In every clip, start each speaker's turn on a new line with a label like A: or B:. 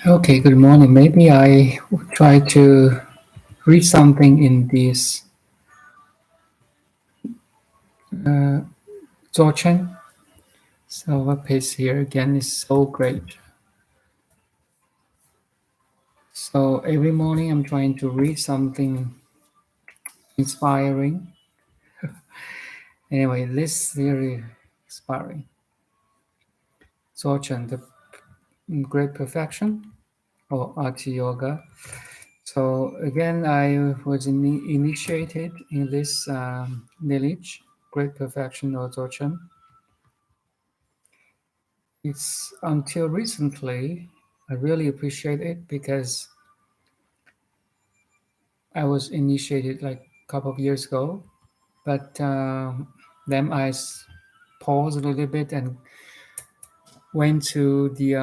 A: Okay, good morning. Maybe I will try to read something in this Dzogchen. So what pace here again is so great. So every morning I'm trying to read something inspiring. Anyway, this is very inspiring. Dzogchen, the great perfection or Ati Yoga. So again, I was initiated in this village, great perfection or Dzogchen. It's until recently I really appreciate it because I was initiated like a couple of years ago, but then paused a little bit and went to the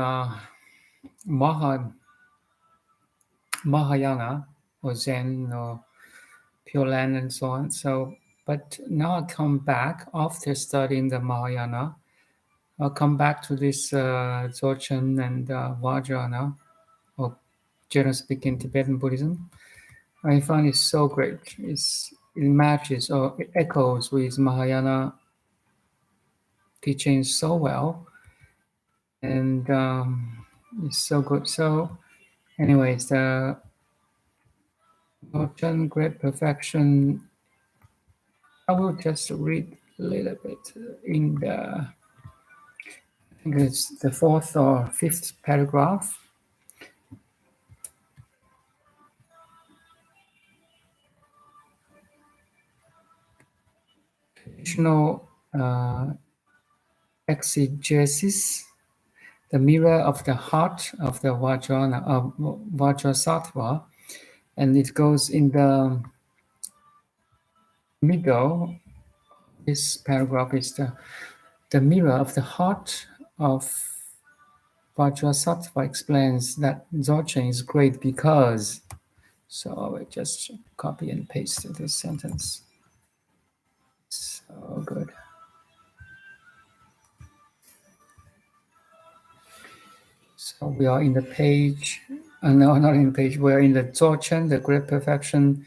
A: Mahayana or Zen or Pure Land and so on. So, but now I come back after studying the Mahayana. I'll come back to this Dzogchen and Vajrayana, or generally speaking, Tibetan Buddhism. I find it so great. It matches or it echoes with Mahayana teachings so well, and it's so good. So, anyways, the Dzogchen Great Perfection. I will just read a little bit in the. I think it's the fourth or fifth paragraph. Traditional exegesis. The mirror of the heart of the Vajrasattva, and it goes in the middle. This paragraph is the mirror of the heart of Vajrasattva explains that Dzogchen is great because. So I will just copy and paste this sentence. So good. So we are in the page. No, not in the page. We are in the Dzogchen, the Great Perfection.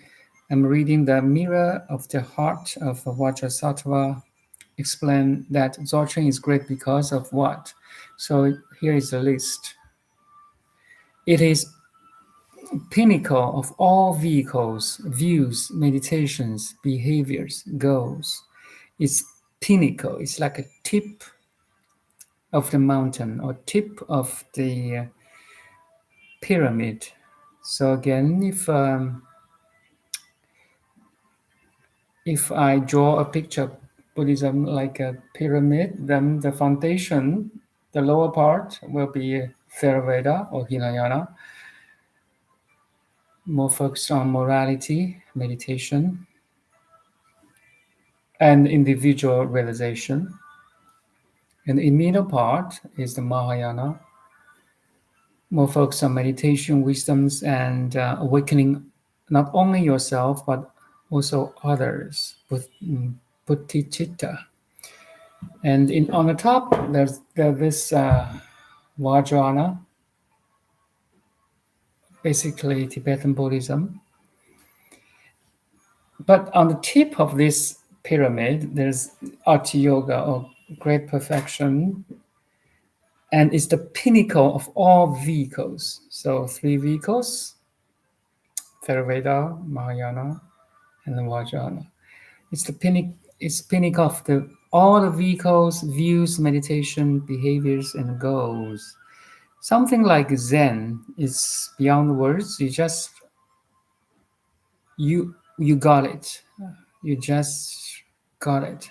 A: I'm reading the mirror of the heart of Vajrasattva. Explain that Dzogchen is great because of what? So here is the list. It is pinnacle of all vehicles, views, meditations, behaviors, goals. It's pinnacle. It's like a tip of the mountain or tip of the pyramid. So again, if I draw a picture of Buddhism like a pyramid, then the foundation, the lower part, will be Theravada or Hinayana, more focused on morality, meditation, and individual realization. And the middle part is the Mahayana, more focused on meditation, wisdoms, and awakening not only yourself but also others, Buddhicitta. And on the top, there's this Vajrayana, basically Tibetan Buddhism. But on the tip of this pyramid, there's Ati Yoga or Great Perfection, and it's the pinnacle of all vehicles. So three vehicles: Theravada, Mahayana, and the Vajrayana. It's the pinnacle of all the vehicles, views, meditation, behaviors, and goals. Something like Zen is beyond words. You got it. You just got it.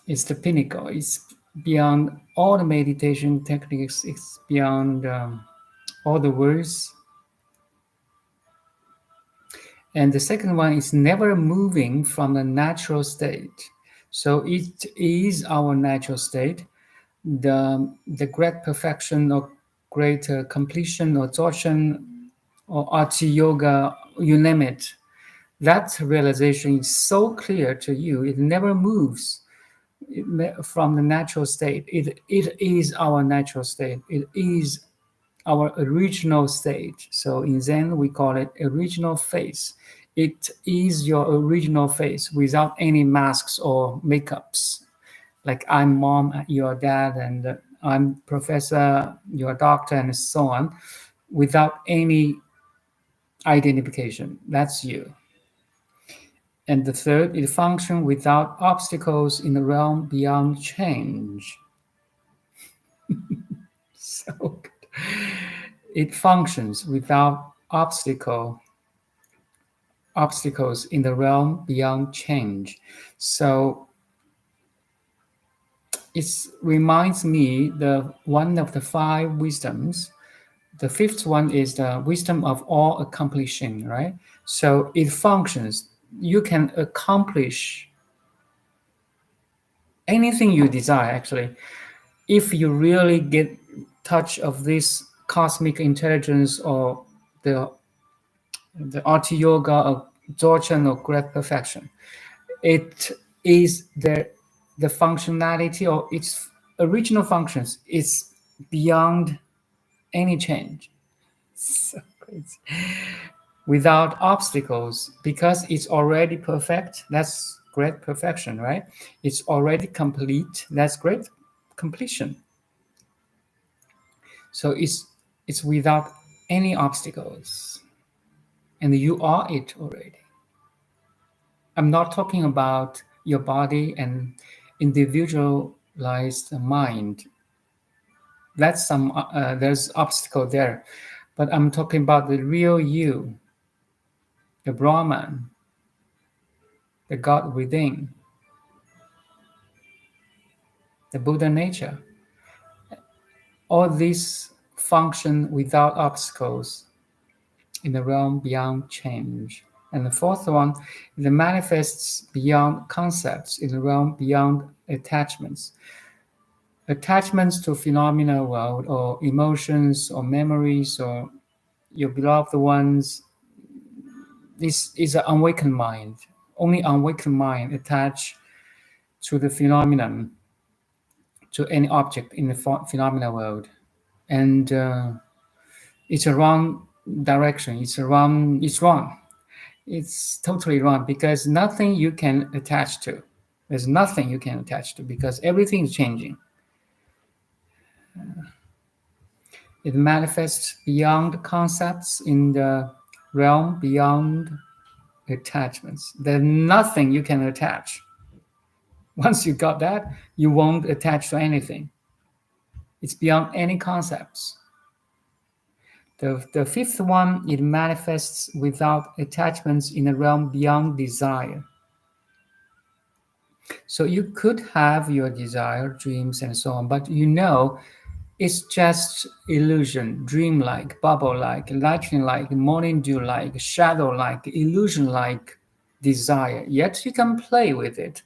A: It's the pinnacle. It's beyond all the meditation techniques. It's beyond all the words. And the second one is never moving from the natural state. So it is our natural state. The great perfection or great completion or Dzogchen or Ati Yoga, you name it. That realization is so clear to you. It never moves from the natural state. It is our natural state. It is our original state. So in Zen, we call it original face. It is your original face without any masks or makeups. Like I'm mom, your dad, and I'm professor, your doctor, and so on, without any identification. That's you. And the third, it functions without obstacles in the realm beyond change. So good. It functions without obstacles in the realm beyond change. So it reminds me the one of the five wisdoms. The fifth one is the wisdom of all accomplishing, right? So it functions. You can accomplish anything you desire, actually, if you really get touch of this cosmic intelligence or the Art Yoga of Dzogchen or great perfection. It is the functionality or its original functions is beyond any change. So crazy. Without obstacles, because it's already perfect. That's great perfection, right? It's already complete. That's great completion. So it's without any obstacles, and you are it already. I'm not talking about your body and individualized mind. That's there's obstacle there, but I'm talking about the real you, the Brahman, the God within, the Buddha nature. All these function without obstacles in the realm beyond change. And the fourth one, it manifests beyond concepts in the realm beyond attachments. Attachments to phenomena world or emotions or memories or your beloved ones. This is an awakened mind. Only awakened mind attached to the phenomenon, to any object in the phenomena world. And it's a wrong direction. It's wrong. It's totally wrong because nothing you can attach to. There's nothing you can attach to because everything is changing. It manifests beyond concepts in the realm beyond attachments. There's nothing you can attach. Once you got that, you won't attach to anything. It's beyond any concepts. The fifth one, it manifests without attachments in the realm beyond desire. So you could have your desire, dreams, and so on, but you know it's just illusion, dream-like, bubble-like, lightning-like, morning dew-like, shadow-like, illusion-like desire. Yet you can play with it.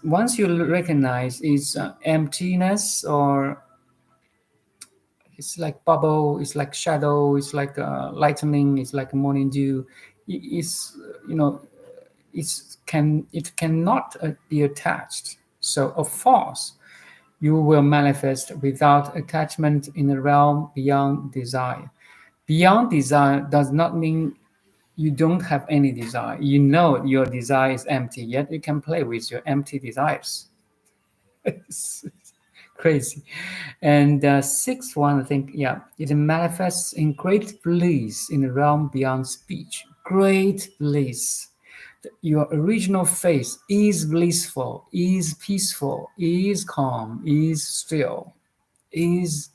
A: Once you recognize its emptiness, or it's like bubble, it's like shadow, it's like lightning, it's like morning dew. It's it cannot be attached. So of force, you will manifest without attachment in the realm beyond desire. Beyond desire does not mean you don't have any desire. You know your desire is empty, yet you can play with your empty desires. It's crazy. And the sixth one, I think, it manifests in great bliss in the realm beyond speech. Great bliss. Your original face is blissful, is peaceful, is calm, is still, is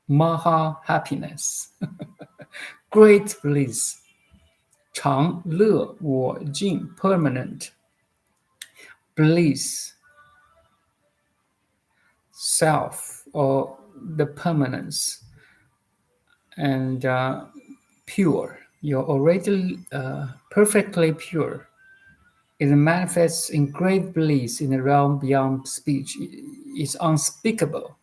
A: Maha happiness. Great bliss. 常乐我净 permanent. Bliss. Self or the permanence. And pure. You're already perfectly pure. It manifests in great bliss in the realm beyond speech. It's unspeakable.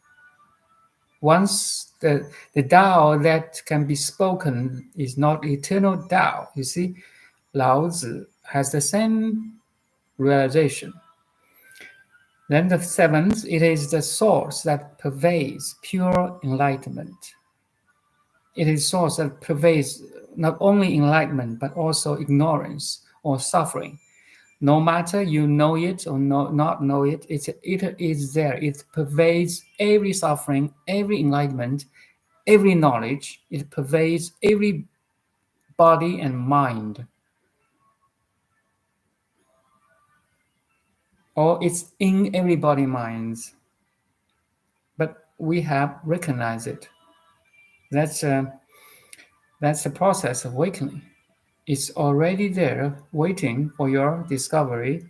A: Once the Tao that can be spoken is not eternal Tao. You see, Lao Tzu has the same realization. Then the seventh, it is the source that pervades pure enlightenment. It is source that pervades not only enlightenment, but also ignorance or suffering. No matter you know it or not know it, it is there. It pervades every suffering, every enlightenment, every knowledge. It pervades every body and mind. Or it's in everybody's minds. But we have recognized it. That's the process of awakening. It's already there, waiting for your discovery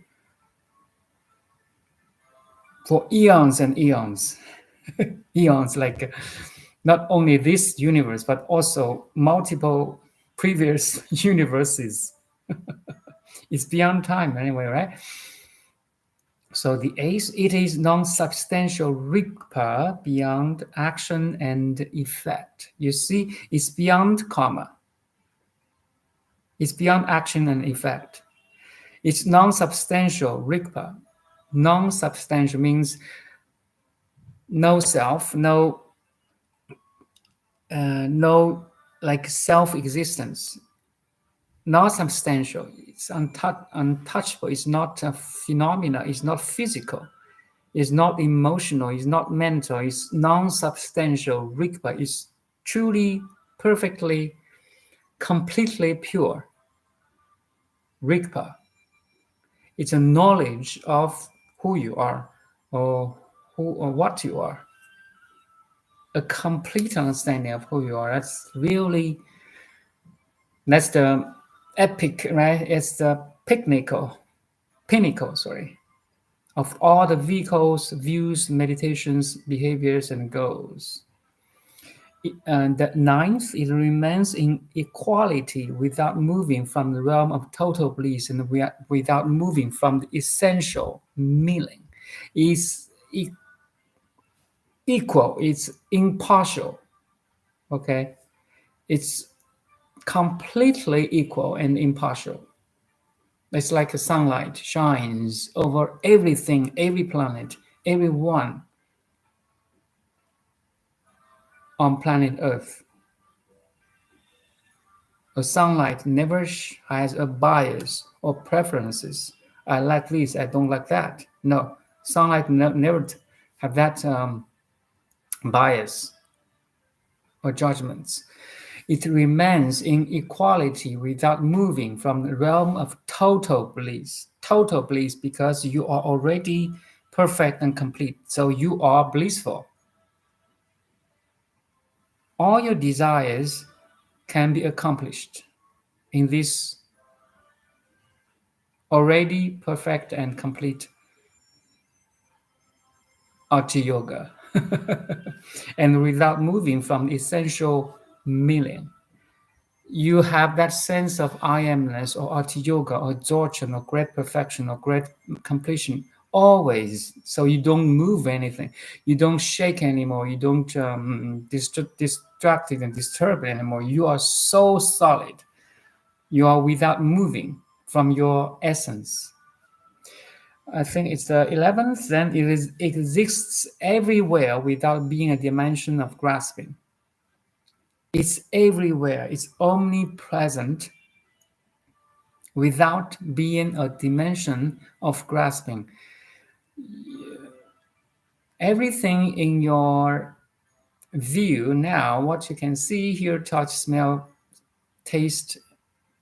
A: for eons and eons. Eons, like not only this universe, but also multiple previous universes. It's beyond time anyway, right? So the eighth, it is non-substantial rigpa, beyond action and effect. You see, it's beyond karma. It's beyond action and effect. It's non-substantial rigpa. Non-substantial means no self, no like self-existence. Not substantial. It's untouchable. It's not a phenomena. It's not physical. It's not emotional. It's not mental. It's non-substantial. Rigpa is truly, perfectly, completely pure. Rigpa. It's a knowledge of who you are, or who or what you are. A complete understanding of who you are. That's the epic, right? It's the pinnacle, of all the vehicles, views, meditations, behaviors, and goals. And the ninth, it remains in equality without moving from the realm of total bliss and without moving from the essential meaning. Is equal, it's impartial, okay? It's completely equal and impartial. It's like a sunlight shines over everything, every planet, everyone on planet Earth. A sunlight never has a bias or preferences. I like this, I don't like that. No, sunlight never have that bias or judgments. It remains in equality without moving from the realm of total bliss. Total bliss because you are already perfect and complete. So you are blissful. All your desires can be accomplished in this already perfect and complete Arti Yoga. And without moving from essential meaning. You have that sense of I amness or Arti Yoga or Dzogchen or great perfection or great completion always. So you don't move anything. You don't shake anymore. You don't distract it and disturb it anymore. You are so solid. You are without moving from your essence. I think it's the 11th. Then it exists everywhere without being a dimension of grasping. It's everywhere. It's omnipresent without being a dimension of grasping. Everything in your view now, what you can see, hear, touch, smell, taste,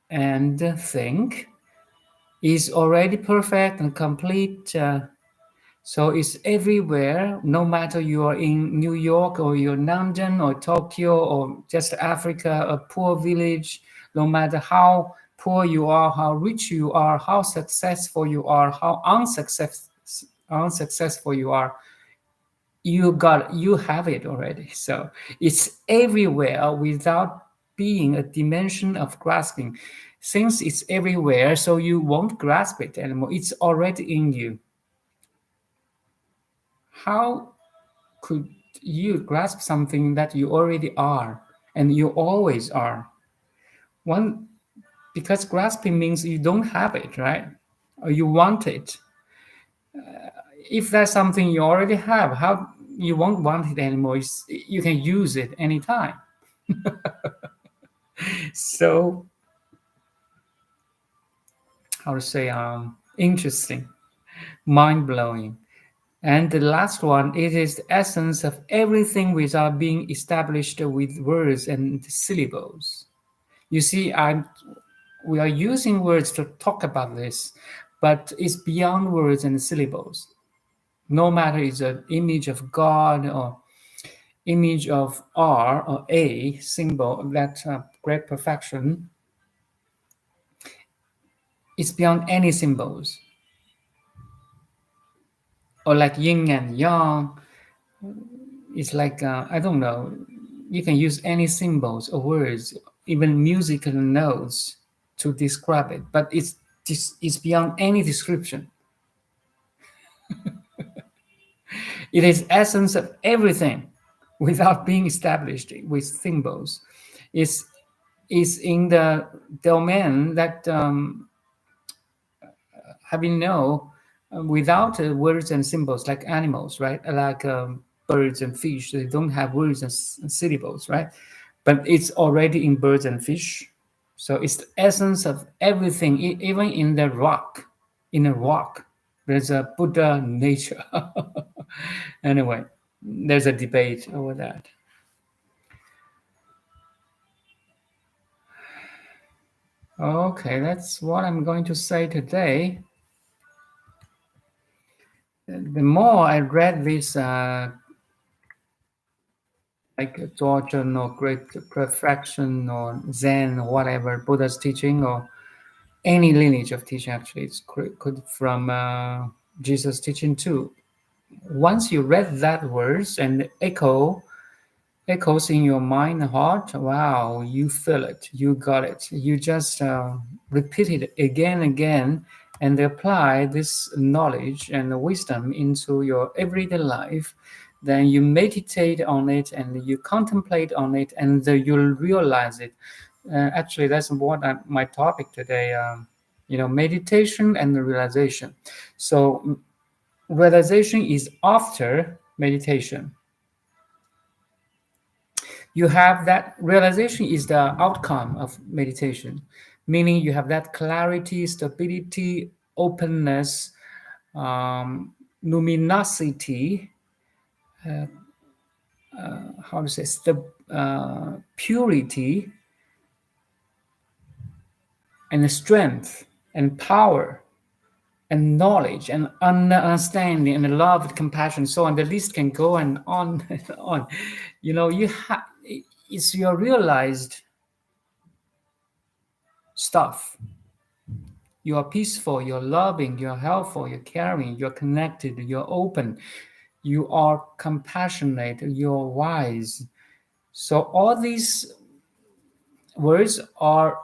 A: and think, is already perfect and complete. So it's everywhere, no matter you are in New York or you're London or Tokyo or just Africa, a poor village, no matter how poor you are, how rich you are, how successful you are, how unsuccessful you are, you have it already. So it's everywhere without being a dimension of grasping. Since it's everywhere, so you won't grasp it anymore. It's already in you. How could you grasp something that you already are and you always are? One, because grasping means you don't have it, right? Or you want it. if that's something you already have, how you won't want it anymore? You can use it anytime. So, how to say, interesting, mind blowing. And the last one, it is the essence of everything without being established with words and syllables. You see, we are using words to talk about this, but it's beyond words and syllables. No matter it's an image of God or image of R or A symbol, that great perfection is beyond any symbols. Or like yin and yang, it's like, I don't know, you can use any symbols or words, even musical notes to describe it, but it's beyond any description. It is essence of everything without being established with symbols. It's is in the domain that having no without words and symbols, like animals, right? Like birds and fish, they don't have words and syllables, right? But it's already in birds and fish. So it's the essence of everything, even in the rock. In a rock, there's a Buddha nature. Anyway, there's a debate over that. Okay, that's what I'm going to say today. The more I read this, like Dzogchen or Great Perfection or Zen or whatever, Buddha's teaching or any lineage of teaching, actually, it's could from Jesus' teaching too. Once you read that words and echoes in your mind and heart, wow, you feel it, you got it. You just repeat it again and again and apply this knowledge and wisdom into your everyday life. Then you meditate on it and you contemplate on it and you'll realize it. Actually, that's what my topic today. Meditation and the realization. So realization is after meditation. You have that realization is the outcome of meditation, meaning you have that clarity, stability, openness, luminosity, how to say, purity, and strength, and power, and knowledge, and understanding, and love, and compassion, so on. The list can go and on and on. It's your realized stuff. You are peaceful, you're loving, you're helpful, you're caring, you're connected, you're open, you are compassionate, you're wise. So all these words are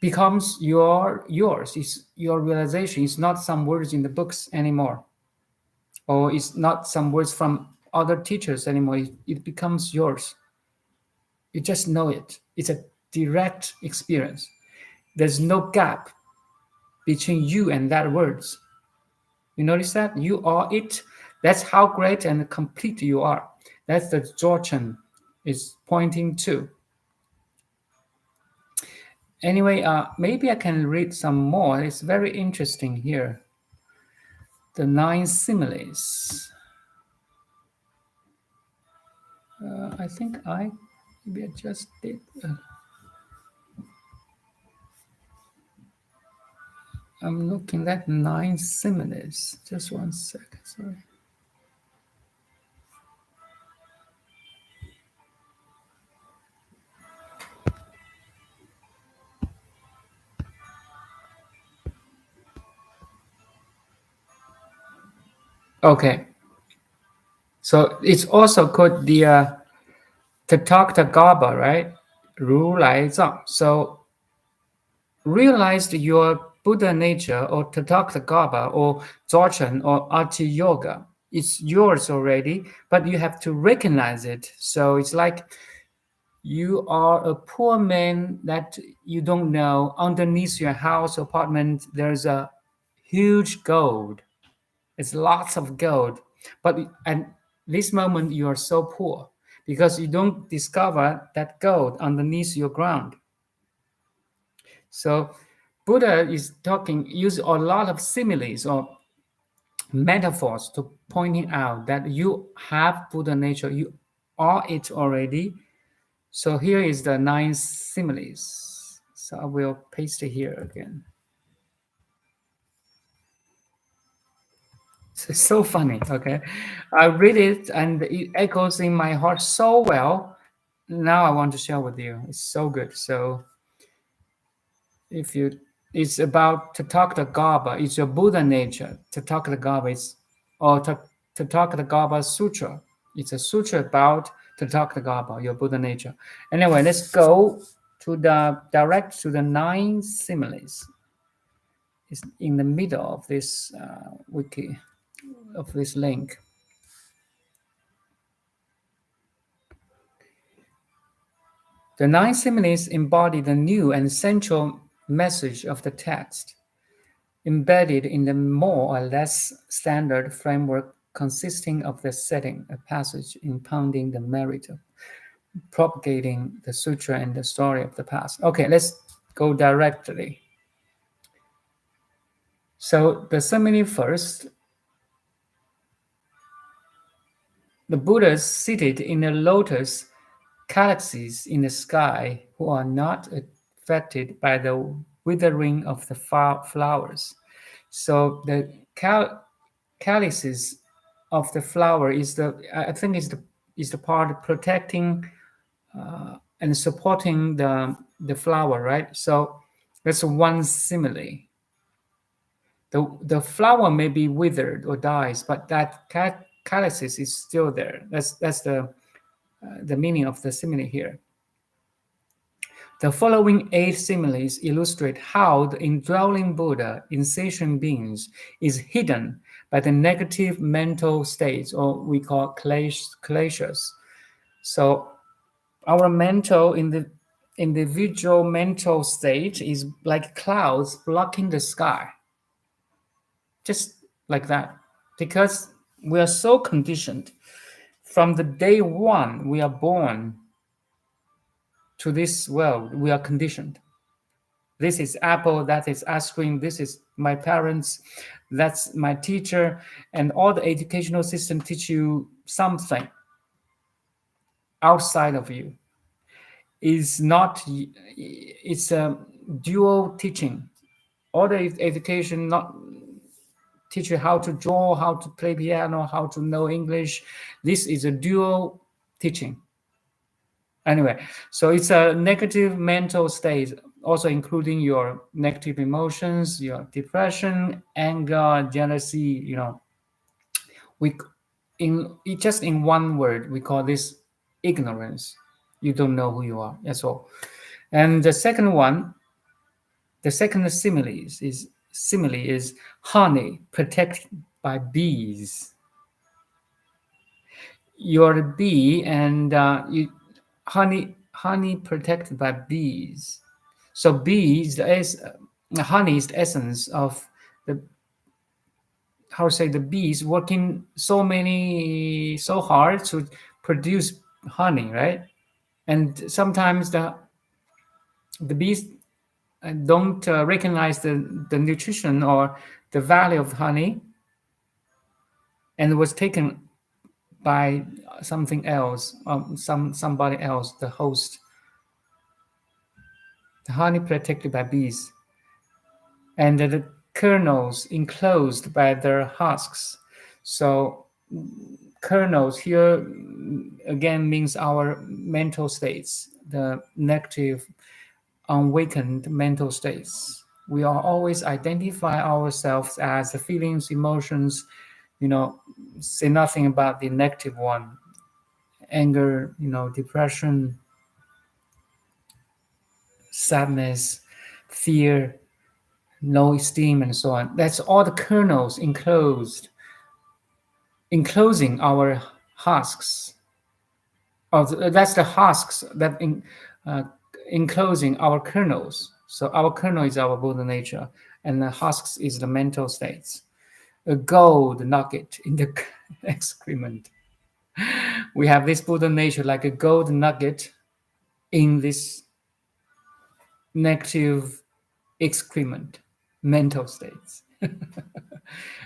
A: becomes yours. It's your realization. It's not some words in the books anymore, or it's not some words from other teachers anymore. It becomes yours. You just know it. It's a direct experience. There's no gap between you and that words. You notice that? You are it. That's how great and complete you are. That's the Dzogchen is pointing to. Anyway, maybe I can read some more. It's very interesting here. The 9 similes. I think maybe I just did. I'm looking at 9 similes. Just 1 second, sorry. Okay. So it's also called the Tathagata, right? Ru Lai Zang. So realize your Buddha nature or Tathagata or Dzogchen or Ati Yoga. It's yours already, but you have to recognize it. So it's like you are a poor man that you don't know. Underneath your house apartment, there's a huge gold. It's lots of gold. But at this moment, you are so poor because you don't discover that gold underneath your ground. So Buddha is use a lot of similes or metaphors to pointing out that you have Buddha nature, you are it already. So here is the 9 similes. So I will paste it here again. It's so funny, okay? I read it and it echoes in my heart so well. Now I want to share with you. It's so good. So if you, it's about Tathagata. It's your Buddha nature. Tathagata is, or Tathagata Sutra. It's a sutra about Tathagata, your Buddha nature. Anyway, let's go to the direct to the 9 similes. It's in the middle of this wiki, of this link. The 9 similes embody the new and central message of the text, embedded in the more or less standard framework consisting of the setting, a passage impounding the merit of propagating the sutra and the story of the past. Okay, let's go directly. So the simile first, the Buddhas seated in a lotus galaxies in the sky who are not affected by the withering of the flowers. So the calyces of the flower is I think is the part protecting and supporting the flower, right? So that's one simile. The flower may be withered or dies, but that calyces is still there. That's the meaning of the simile here. The following 8 similes illustrate how the indwelling Buddha in sentient beings is hidden by the negative mental states, or we call kleshas. So our mental, in the individual mental state, is like clouds blocking the sky. Just like that. Because we are so conditioned. From the day one we are born to this world, we are conditioned. This is apple, that is ice cream, this is my parents, that's my teacher, and all the educational system teach you something outside of you. It's a dual teaching. All the education not teach you how to draw, how to play piano, how to know English. This is a dual teaching. Anyway, so it's a negative mental state, also including your negative emotions, your depression, anger, jealousy. We just in one word we call this ignorance. You don't know who you are. That's all. And the second one, the second simile is honey protected by bees. You're a bee, and honey protected by bees. So honey is the essence of the, how to say, the bees working so hard to produce honey, right? And sometimes the bees don't recognize the nutrition or the value of honey, and was taken by something else, somebody else, the host. The honey protected by bees, and the kernels enclosed by their husks. So kernels here again means our mental states, the negative, unawakened mental states. We are always identify ourselves as the feelings, emotions, say nothing about the negative one, anger, depression, sadness, fear, no esteem, and so on. That's all the kernels enclosing our husks. That's the husks that enclosing our kernels. So our kernel is our Buddha nature, and the husks is the mental states. a gold nugget in the excrement. We have this Buddha nature like a gold nugget in this negative excrement, mental states.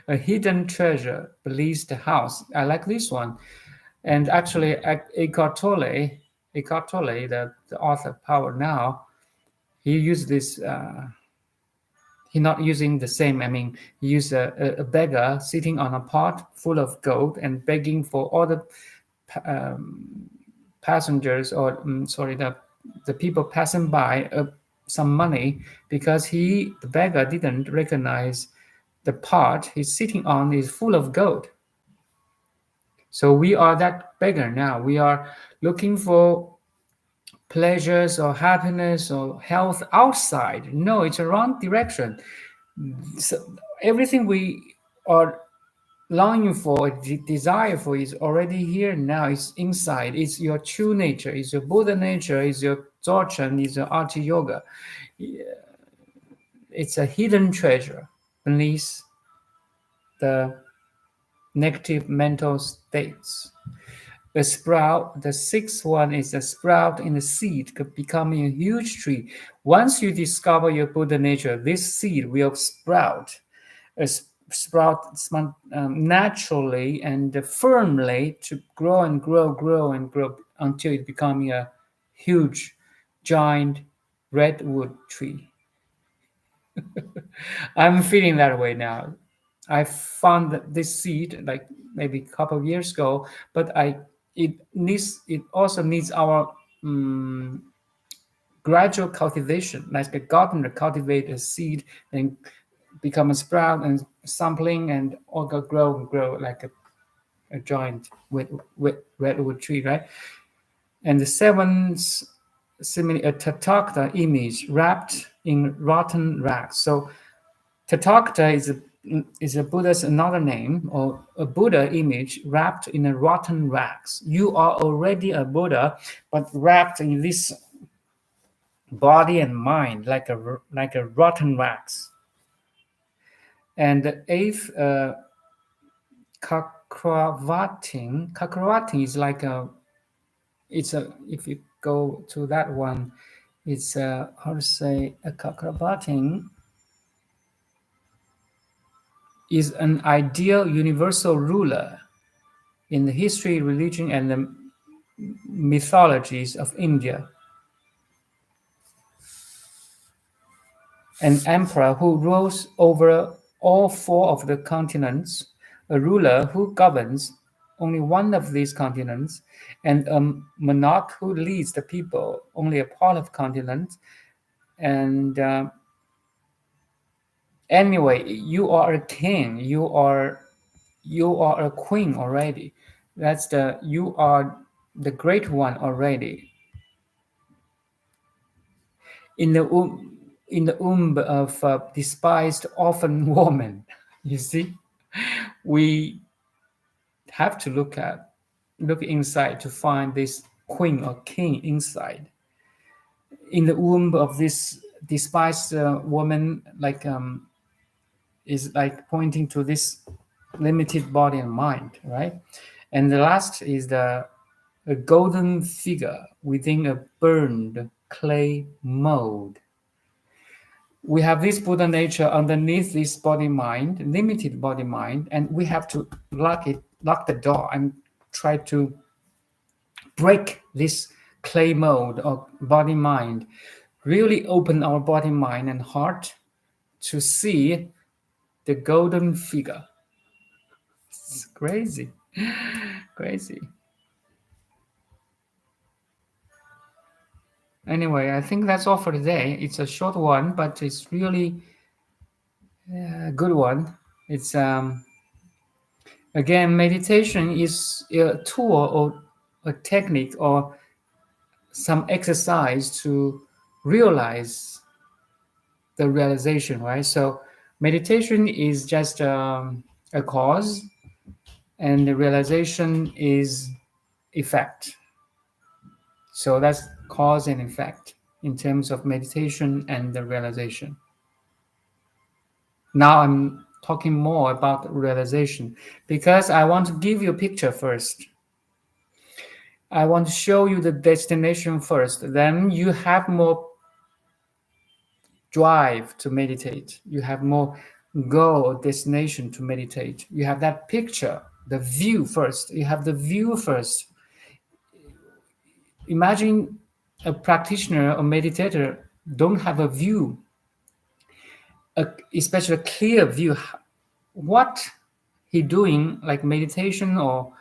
A: A hidden treasure beneath the house. I like this one. And actually, Eckhart Tolle, the author of Power Now, he used this. He not using the same. I mean, he used a beggar sitting on a pot full of gold and begging for all the passengers, or sorry, the people passing by some money, because the beggar didn't recognize the pot he's sitting on is full of gold. So we are that beggar now. We are looking for pleasures or happiness or health outside. No, it's a wrong direction. So everything we are longing for, desire for, is already here now. It's inside. It's your true nature. It's your Buddha nature. It's your Dzogchen. It's your Arti Yoga. It's a hidden treasure beneath the negative mental states. A sprout, the sixth one is a sprout in the seed, becoming a huge tree. Once you discover your Buddha nature, this seed will sprout. Sprout naturally and firmly to grow and grow and grow until it becomes a huge, giant redwood tree. I'm feeling that way now. I found this seed like maybe a couple of years ago, but it also needs our gradual cultivation, like a gardener cultivate a seed and become a sprout and sampling and all grow and grow like a giant with redwood tree, right? And the seventh, similarly, a Tathagata image wrapped in rotten rags. So Tathagata is a Buddha's another name, or a Buddha image wrapped in a rotten rags. You are already a Buddha, but wrapped in this body and mind like a rotten rags. And the eighth, Kakravatin is like if you go to that one, it's how to say, a Kakravatin is an ideal universal ruler in the history, religion, and the mythologies of India. An emperor who rules over all four of the continents, a ruler who governs only one of these continents, and a monarch who leads the people only a part of continent. And anyway, you are a king. You are a queen already. You are the great one already. In the womb of a despised orphan woman. You see, we have to look inside to find this queen or king inside. In the womb of this despised woman, is like pointing to this limited body and mind, right? And the last is a golden figure within a burned clay mold. We have this Buddha nature underneath this body mind, limited body mind, and we have to lock the door, and try to break this clay mold of body mind, really open our body, mind, and heart to see the golden figure. It's crazy, crazy. Anyway, I think that's all for today. It's a short one, but it's really a good one. It's again, meditation is a tool or a technique or some exercise to realize the realization, right? So meditation is just a cause, and the realization is effect. So that's cause and effect in terms of meditation and the realization. Now I'm talking more about realization, because I want to give you a picture first. I want to show you the destination first. Then you have more drive to meditate. You have more goal or destination to meditate. You have that picture, the view first. You have the view first. Imagine a practitioner or meditator don't have a view, especially a clear view. What he doing, like meditation or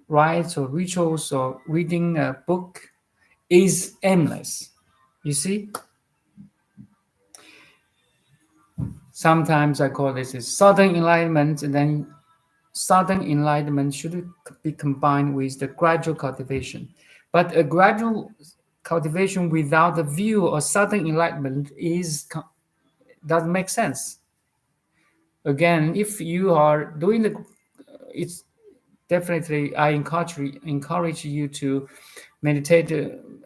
A: rites or rituals or reading a book, is aimless. You see, sometimes I call this is sudden enlightenment, and then sudden enlightenment should be combined with the gradual cultivation. But a gradual cultivation without the view or sudden enlightenment doesn't make sense. Again, if you are doing it's definitely I encourage you to meditate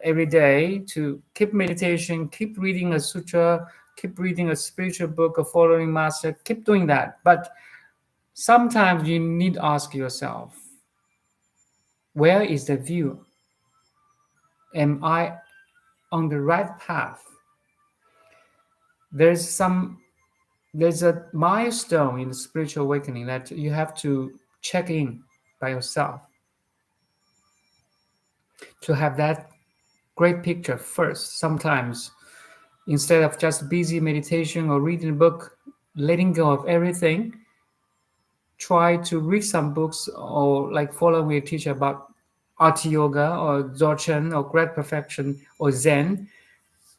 A: every day, to keep meditation, keep reading a sutra, keep reading a spiritual book, a following master, keep doing that. But sometimes you need to ask yourself, where is the view? Am I on the right path? There's a milestone in the spiritual awakening that you have to check in by yourself to have that great picture first. Sometimes instead of just busy meditation or reading a book, letting go of everything, try to read some books or like following a teacher about art yoga or Dzogchen or great perfection or Zen.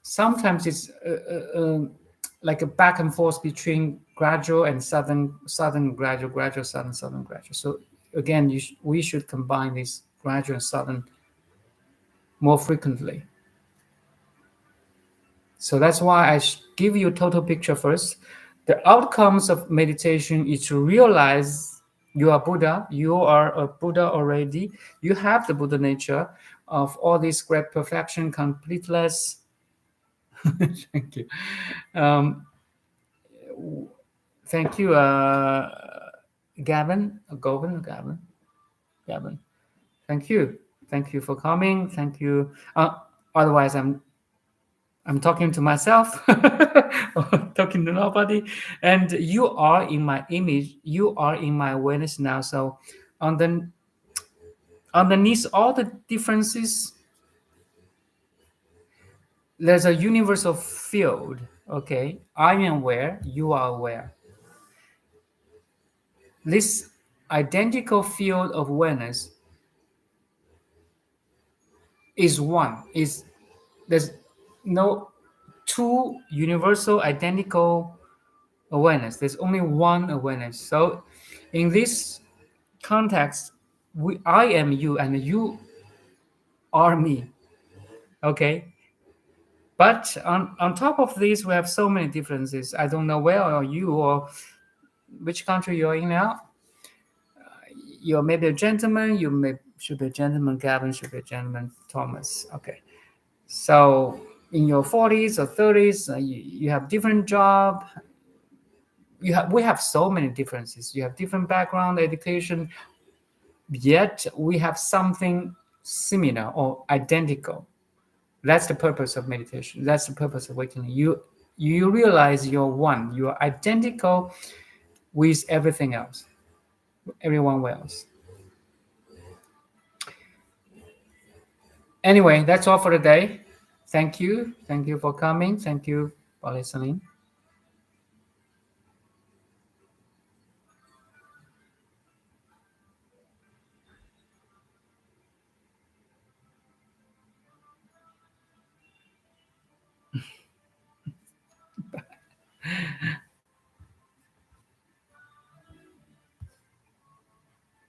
A: Sometimes it's like a back and forth between gradual and sudden, gradual, gradual, sudden, gradual. So again, we should combine this gradual and sudden more frequently. So that's why I give you a total picture first. The outcomes of meditation is to realize you are Buddha. You are a Buddha already. You have the Buddha nature of all this great perfection, completeness. Thank you. Um, thank you, Gavin. Gavin. Thank you. Thank you for coming. Thank you. Otherwise, I'm talking to myself, or talking to nobody. And you are in my image. You are in my awareness now. So, underneath all the differences, there's a universal field. Okay, I am aware. You are aware. This identical field of awareness is one. Is there's no two universal identical awareness. There's only one awareness. So, in this context, I am you and you are me. Okay. But on top of this, we have so many differences. I don't know where are you or which country you're in now. You're maybe a gentleman. Should be a gentleman. Gavin should be a gentleman. Thomas. Okay. So in your 40s or 30s, you have different job. We have so many differences. You have different background, education, yet we have something similar or identical. That's the purpose of meditation. That's the purpose of awakening. You realize you're one. You are identical with everything else, everyone else. Anyway, that's all for today. Thank you. Thank you for coming. Thank you for listening.